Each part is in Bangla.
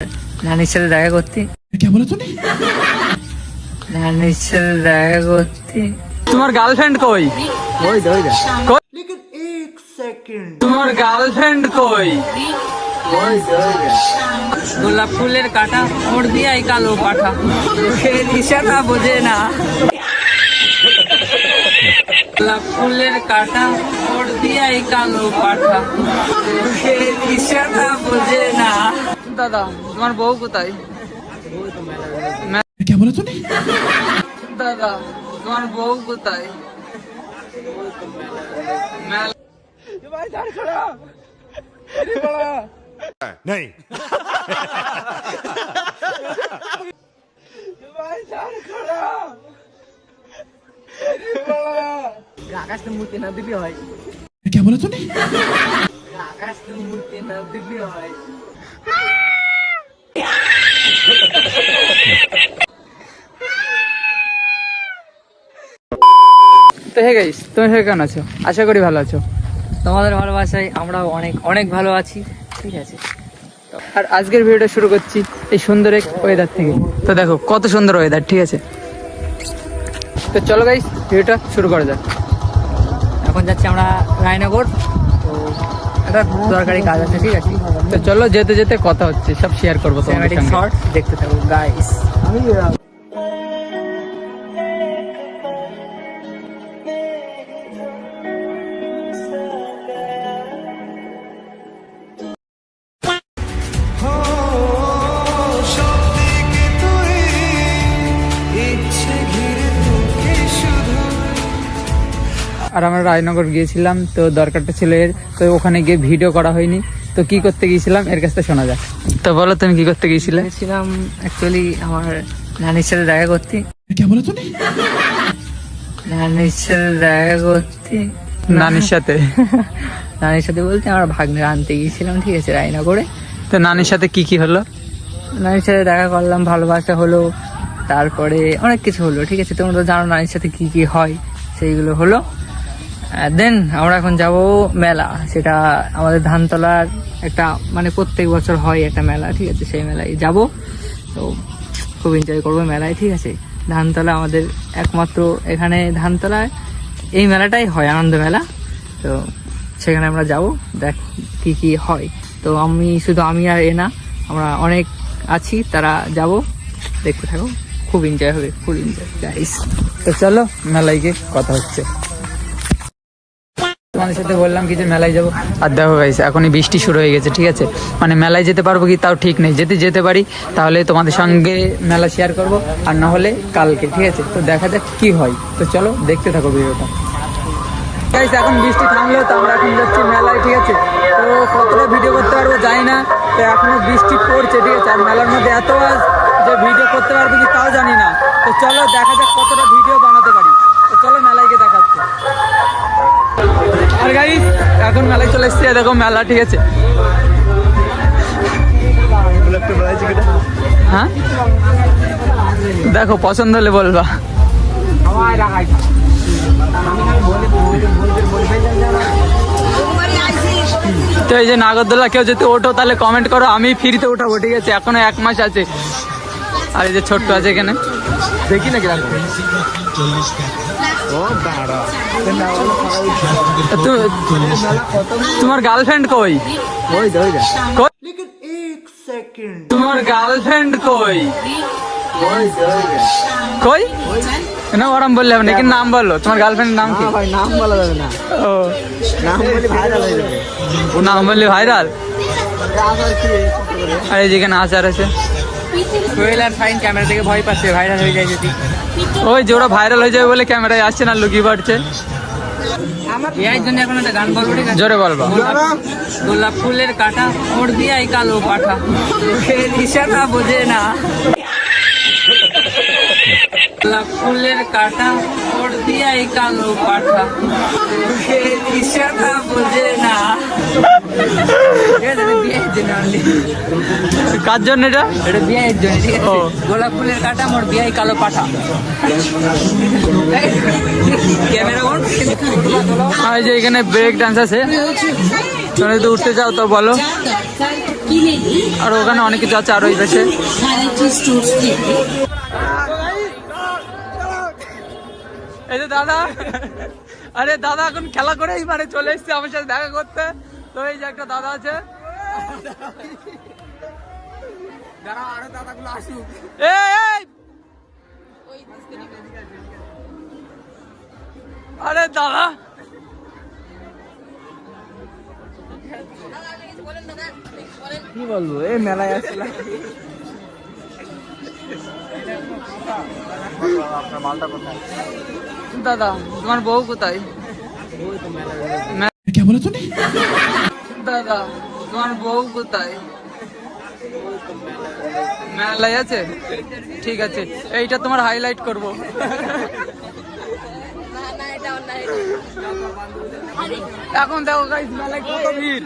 নানির সাথে দেখা করতে। क्या बोला तूने? নানির সাথে দেখা করতে। তোমার গার্লফ্রেন্ড কই? ওই দই দা। लेकिन एक सेकंड তোমার গার্লফ্রেন্ড কই? ওই দই দা। গোলাপ ফুলের কাটা ওর দিয়ে এই কালো পাঠা, সে দিশাটা বোঝে না। গোলাপ ফুলের কাটা ওর দিয়ে এই কালো পাঠা, সে দিশাটা বোঝে না। দাদা তোমার বউ কোথায়? क्या बोला तूने? দাদা তোমার বউ কোথায়? नहीं আকাশ তো মূর্তি না দিবি হয়, क्या बोला तूने? আকাশ তো মূর্তি না দিবি হয়। তো হে গাইস, তুমি কেমন আছো? আশা করি ভালো আছো। তোমাদের ভালোবাসায় আমরাও অনেক অনেক ভালো আছি, ঠিক আছে। আর আজকের ভিডিওটা শুরু করছি এই সুন্দর এক ওয়েদার থেকে। তো দেখো কত সুন্দর ওয়েদার, ঠিক আছে। তো চলো গাইস ভিডিওটা শুরু করা যাক। এখন যাচ্ছি আমরা রায়নগর, তো একটা দরকারি কাজ আছে, ঠিক আছে। তো চলো যেতে যেতে কথা হচ্ছে, সব শেয়ার করবো তোমাদের সিনেম্যাটিক সঙ্গে। শর্ট দেখতে থাকো গাইস। আর আমরা রায়নগর গিয়েছিলাম, তো দরকারটা ছিল এর, তো ওখানে গিয়ে ভিডিও করা হয়নি। তো কি করতে গিয়েছিলাম এর কাছ থেকে শোনা যাক। তো বলো তুমি কি করতে গিয়েছিলে? গেছিলাম অ্যাকচুয়ালি আমার নানির সাথে দেখা করতে। क्या बोला तूने? নানির সাথে দেখা করতে। নানির সাথে? নানির সাথে বলতে আমার ভাগ্নে আনতে গিয়েছিলাম, ঠিক আছে, রায়নগরে। তো নানির সাথে কি কি হলো? নানির সাথে দেখা করলাম, ভালোবাসা হলো, তারপরে অনেক কিছু হলো, ঠিক আছে। তোমরা তো জানো নানির সাথে কি কি হয়, সেইগুলো হলো। দেন আমরা এখন যাব মেলা, সেটা আমাদের ধানতলার একটা, মানে প্রত্যেক বছর হয় একটা মেলা, ঠিক আছে। সেই মেলায় যাব, তো খুব এনজয় করবো মেলায়, ঠিক আছে। ধানতলা আমাদের একমাত্র, এখানে ধানতলায় এই মেলাটাই হয়, আনন্দ মেলা। তো সেখানে আমরা যাব, দেখ কি কি হয়। তো আমি আর এনা, আমরা অনেক আছি, তারা যাব, দেখতে থাকো, খুব এনজয় হবে, ফুল এনজয় গাইস। তো চলো মেলায় গিয়ে কথা হচ্ছে। তোমাদের সাথে বললাম কি যে মেলায় যাবো, আর দেখো গাইস এখনই বৃষ্টি শুরু হয়ে গেছে, ঠিক আছে। মানে মেলায় যেতে পারবো কি তাও ঠিক নেই, যেতে পারি তাহলে তোমাদের সঙ্গে মেলা শেয়ার করব, আর না হলে কালকে, ঠিক আছে। তো দেখা যাক কি হয়, তো চলো দেখতে থাকো ভিডিওটা। গাইস এখন বৃষ্টি থামলো, তো আমরা এখন যাচ্ছি মেলায়, ঠিক আছে। তো কতটা ভিডিও করতে পারবো জানি না, তো এখনো বৃষ্টি পড়ছে, ঠিক আছে। আর মেলার মধ্যে এত আজ যে ভিডিও করতে পারবো কি তাও জানি না। তো চলো দেখা যাক কতটা ভিডিও বানাতে পারি। তো চলো মেলায় গিয়ে দেখাচ্ছে। আর গাইস এখন মেলায় চলে এসেছি, দেখো মেলা, ঠিক আছে। হ্যাঁ দেখো পছন্দ হলে বলবা। তো এই যে নাগরদোলা কেউ যদি ওঠো তাহলে কমেন্ট করো, আমি ফ্রিতে উঠাবো, ঠিক আছে। এখনো 1 মাস আছে। আর এই যে ছোট্ট আছে এখানে, দেখি না কিরকম। তোমার গার্লফ্রেন্ড কই? ওই দই দা। কই? लेकिन एक सेकंड তোমার গার্লফ্রেন্ড কই? ওই দই দা। কই না ওরম বললে হবে না, কিন্তু নাম বলো, তোমার গার্লফ্রেন্ডের নাম কি? ভাই নাম বলা যাবে না, ও নাম বলে ভাইরাল হয়ে যাবে। নাম বললে ভাইরাল। আর এই যেখানে আচার আছে, সোহেল আর ফাইন ক্যামেরা থেকে ভয় পাচ্ছে, ভাইরাল হয়ে যায় যদি। ওই যে ওরা ভাইরাল হয়ে যাবে বলে ক্যামেরায় আসছে না, লুকিয়ে পড়ছে। এর জন্য এখন একটা গান বলবো, ঠিক আছে। জোরে বলবা। গোলাপ ফুলের কাটা ওর দিয়ে এই কালো পাঠা, সে দিশাটা বোঝে না। গোলাপ ফুলের কাটা ওর দিয়ে এই কালো পাঠা, সে দিশাটা বোঝে না। বিয়ের জন্য only। কার জন্য এটা? এটা বিয়ের জন্য, ঠিক আছে। ও। গোলাপ ফুলের কাটা মোর বিয়ে কালো পাঠা। Camera on. আর এই যে এখানে ব্রেক ডান্স আছে, তুমি যদি উঠতে চাও তো বলো। কিনে নিই আর ওখানে অনেক কিছু আছে, আর ওই পাশে ভ্যারাইটি স্টোর্স থেকে। এই যে দাদা, আরে দাদা এখন খেলা করেই মানে চলে এসছে আমার সাথে দেখা করতে। তো এই যে একটা দাদা আছে, এই, আরে দাদা কি বলবো, এই মেলায় আসলাম। দাদা তোমার বউ কোথায়? क्या बोला तूने? দাদা তোমার বউ কোথায়? মেলায় আছে, ঠিক আছে এইটা তোমার হাইলাইট করব। এখন দেখো গাইস মেলায় কত ভিড়।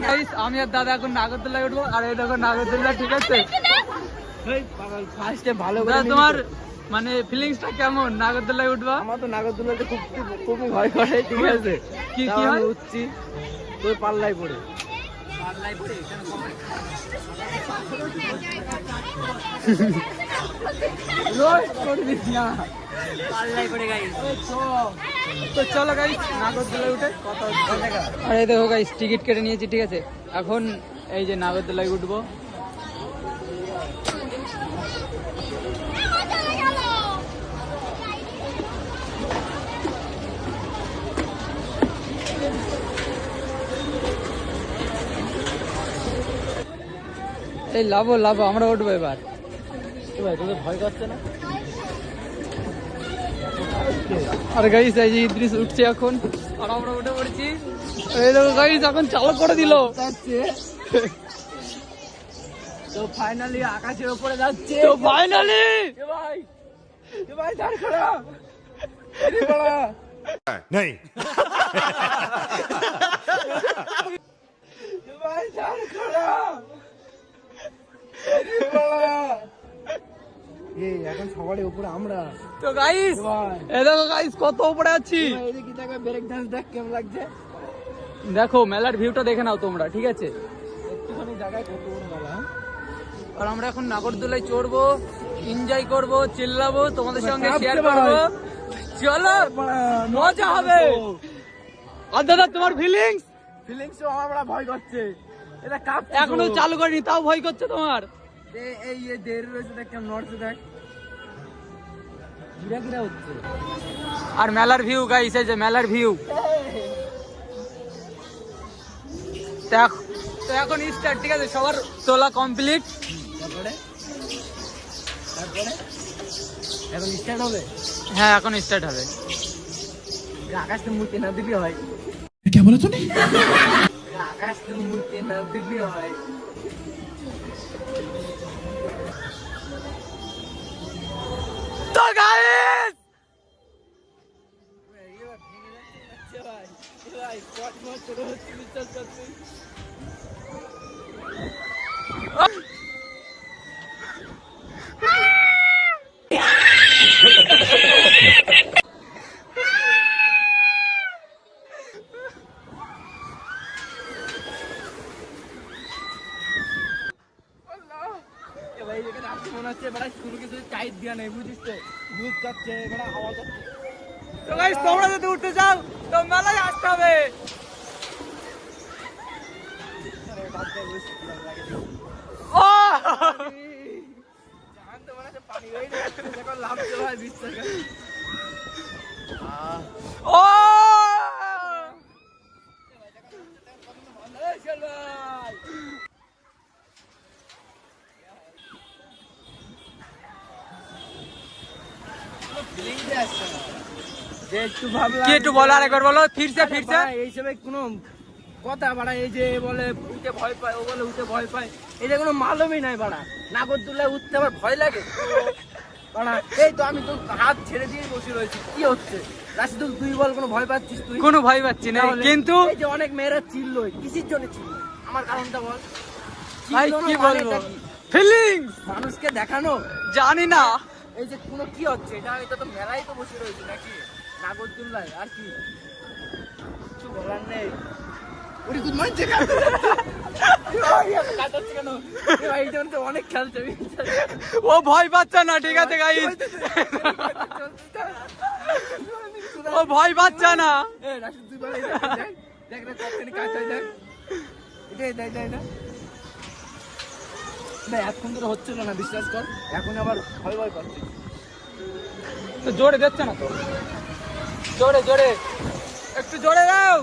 Guys, আমি আর দাদা এখন নাগরদোলায় উঠবো, আর এই দেখো নাগরদোলা, ঠিক আছে? ফার্স্টে ভালো দাদা, তোমার মানে ফিলিংসটা কেমন নাগরদোলায় উঠবা? আমার তো নাগরদোলাতে খুব ভয় করে, ঠিক আছে? কি কি হয়? উঠছি তো পাল্লাই পড়ে। তো চলো গাইস নাগরদোলায় উঠে কথা হচ্ছে। আর এই দেখো গাইস টিকিট কেটে নিয়েছি, ঠিক আছে? এখন এই যে নাগরদোলায় উঠবো। এই লাভো লাভো, আমরা উঠবো এবার। ভাই তোদের ভয় করছে না? আর গাইস এই যে ইদ্রিস উঠছে এখন, আর আমরা উঠে পড়ছি। এই দেখো গাইস এখন চালু করে দিল। তো ফাইনালি আকাশের উপরে যাচ্ছে। তো ফাইনালি ভাই ভাই দাঁড় করা नहीं ভাই দাঁড় করা। এই এখন সবারই উপরে আমরা। তো গাইস এই দেখো গাইস কত উপরে আছি। এদিকে দেখো ব্রেক ডান্স দেখ কেমন লাগছে। দেখো মেলার ভিউটা দেখে নাও তোমরা, ঠিক আছে? একটুখানি জায়গায় কত বড় মেলা। আর আমরা এখন নাগরদোলায় চড়বো, এনজয় করবো, চিল্লাবো, তোমাদের সঙ্গে চাপছে শেয়ার ভাই। করবো। চলো মজা হবে। আর দাদা তোমার ফিলিংস? ফিলিংস আমার বড় ভয় করছে। এটা কাঁপছে এখনো তো। চালু করিনি তাও ভয় করছে তোমার? এই দেরি রয়েছে দেখ কেমন নড়ছে দেখ। ঘিরা ঘিরা হচ্ছে। আর মেলার ভিউ গাইস, এই যে মেলার ভিউ। তো এখন স্টার্ট, ঠিক আছে? সবার তোলা কমপ্লিট। তারপরে এখন স্টার্ট হবে। হ্যাঁ এখন স্টার্ট হবে। আকাশ তো মুড়তে না দিবি হয়। क्या बोला तूने? আকাশ তো মুড়তে না দিবি হয়। তো গাইস ভাই এখানে আসতে মনে হচ্ছে বড় কোনো কিছু টাইট দিয়া নেই, বুঝিস তো? দুধ কাটছে বড় আওয়াজ হচ্ছে। তো গাইস তোমরা যদি উঠতে চাও তো মেলায় আসতে হবে। ও জান তো মনে হচ্ছে পানি হয়ে যাচ্ছে। দেখো লাফছে ভাই বিশ্বাস করে। ও এই চল ভাই। ফিলিংস আসছে না। যে একটু ভাবলাম কি একটু বলো, আরেকবার বলো, ফিরছে ফিরছে। এই সবে কোনো কথা বাড়া, এই যে বলে উঠে ভয় পায়, ও বলে উঠে ভয় পায়, এই যে কোনো মালুমই নাই বাড়া। নাগরদোলায় উঠতে আমার ভয় লাগে বাড়া। এই তো আমি তো হাত ছেড়ে দিয়ে বসে রয়েছি, কি হচ্ছে? রাশিদুল তুই বল, কোনো ভয় পাচ্ছিস তুই? কোনো ভয় পাচ্ছি না, তাহলে কিন্তু এই যে অনেক মেয়েরা চিল্লো, কিসের জন্য চিল্লো? আমার কারণটা বল। ভাই চিল্লোনো কি মানেটা বলবো, কি? ফিলিংস মানুষকে দেখানো। জানি না, এই যে কোনো কি হচ্ছে এটা আমি তো মেলায় তো বসে রয়েছি নাকি নাগরদোল্লায় আর কি কিছু বলার নেই ওরে গুড মর্নিং কেন ভাই যেমন তো অনেক খেলছে ও ভয় পাচ্ছে না, ঠিক আছে গাইস, ও ভয় পাচ্ছে না। দেখ না কতখানি কাজ হয় দেখ এটাই দেখ দেখ না না এখন তো হচ্ছিল না বিশ্বাস কর এখন আবার ভয় ভয় করছে তো জোরে দিচ্ছে না তো, জোরে জোরে একটু জোরে দাও।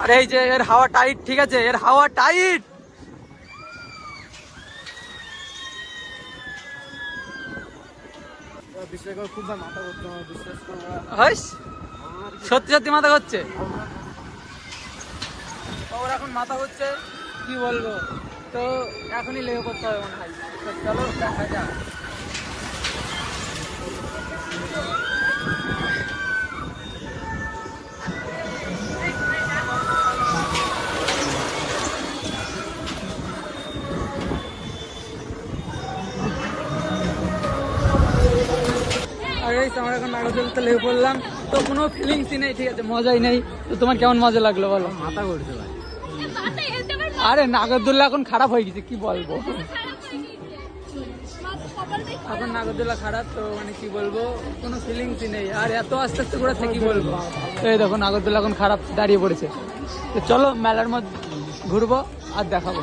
আরে এই যে এর হাওয়া টাইট, ঠিক আছে, এর হাওয়া টাইট। বিশ্বাস কর খুব মাথা করতে আমার বিশ্বাস কর হাস, সত্যি সত্যি মাথা হচ্ছে ওর, এখন মাথা হচ্ছে কি বলবো। তো এখনই লেগে করতে হবে মনে হয়। তো চলো দেখা যাক। আর এই তো আমরা এখন নাগরদোলাতে লেগে পড়লাম। তো কোনো ফিলিংসই নেই, ঠিক আছে, মজাই নেই। তো তোমার কেমন মজা লাগলো বলো? মাথা করছে ভাই আরে নাগরদোলা এখন খারাপ হয়ে গেছে, কি বলবো, এখন নাগরদোলা খারাপ। তো মানে কি বলবো, কোনো ফিলিংসই নেই। আর এত আস্তে আস্তে ঘোরাচ্ছে, কি বলবো। তো এই দেখো নাগরদোলা এখন খারাপ দাঁড়িয়ে পড়েছে। তো চলো মেলার মধ্যে ঘুরবো আর দেখাবো।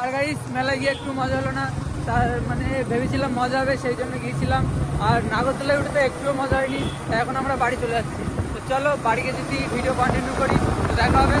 আর গাইস মেলায় গিয়ে একটু মজা হলো না, তার মানে ভেবেছিলাম মজা হবে সেই জন্য গিয়েছিলাম। আর নাগরদোলায় উঠে তো একটুও মজা হয়নি। এখন আমরা বাড়ি চলে যাচ্ছি। তো চলো বাড়ি গিয়ে যদি ভিডিও কন্টিনিউ করি তো দেখা হবে।